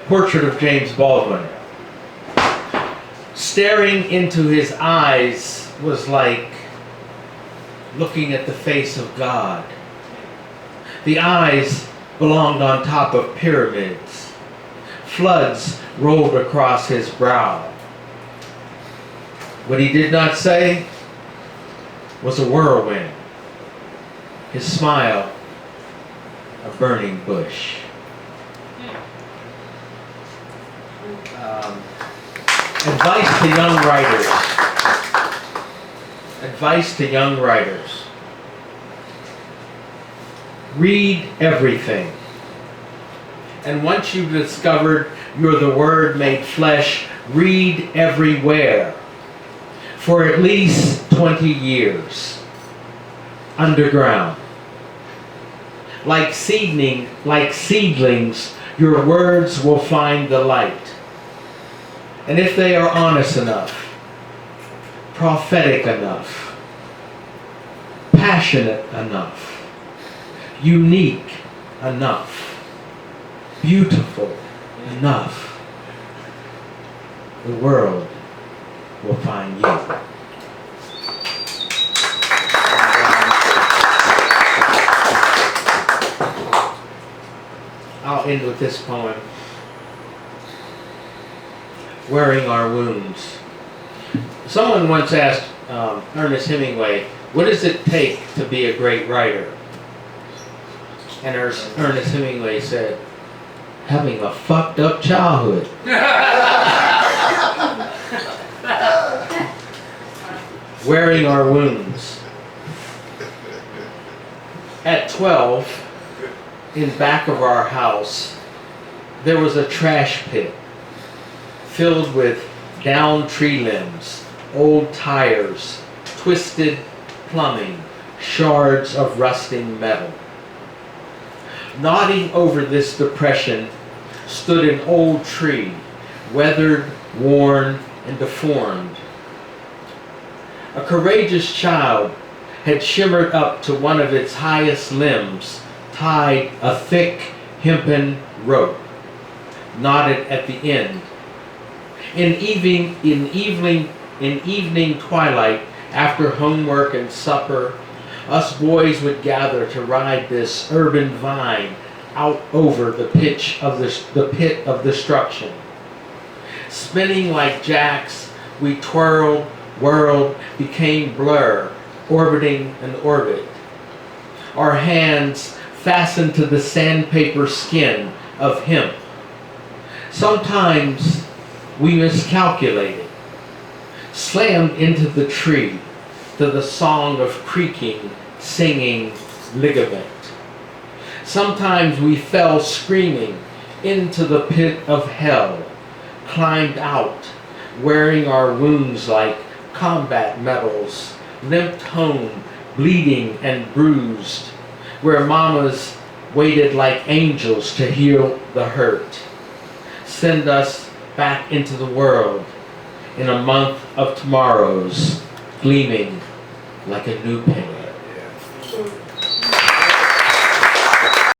portrait of James Baldwin. Staring into his eyes was like looking at the face of God. The eyes belonged on top of pyramids. Floods rolled across his brow. What he did not say was a whirlwind. His smile, a burning bush. Advice to young writers. Advice to young writers. Read everything. And once you've discovered you're the Word made flesh, read everywhere. For at least 20 years. Underground. Like seedlings, your words will find the light. And if they are honest enough, prophetic enough, passionate enough, unique enough, beautiful enough, the world will find you. I'll end with this poem. Wearing Our Wounds. Someone once asked Ernest Hemingway, what does it take to be a great writer? And Ernest Hemingway said, having a fucked up childhood. Wearing Our Wounds. At 12, in back of our house, there was a trash pit filled with downed tree limbs, old tires, twisted plumbing, shards of rusting metal. Nodding over this depression stood an old tree, weathered, worn, and deformed. A courageous child had shimmered up to one of its highest limbs, tied a thick hempen rope, knotted at the end. In evening twilight, after homework and supper, us boys would gather to ride this urban vine out over the pit of destruction. Spinning like jacks, we twirled, whirled, became blur, orbiting an orbit. Our hands fastened to the sandpaper skin of hemp. Sometimes we miscalculated, slammed into the tree to the song of creaking, singing ligament. Sometimes we fell screaming into the pit of hell, climbed out, wearing our wounds like combat medals, limped home, bleeding and bruised, where mamas waited like angels to heal the hurt. Send us back into the world in a month of tomorrows, gleaming like a new penny.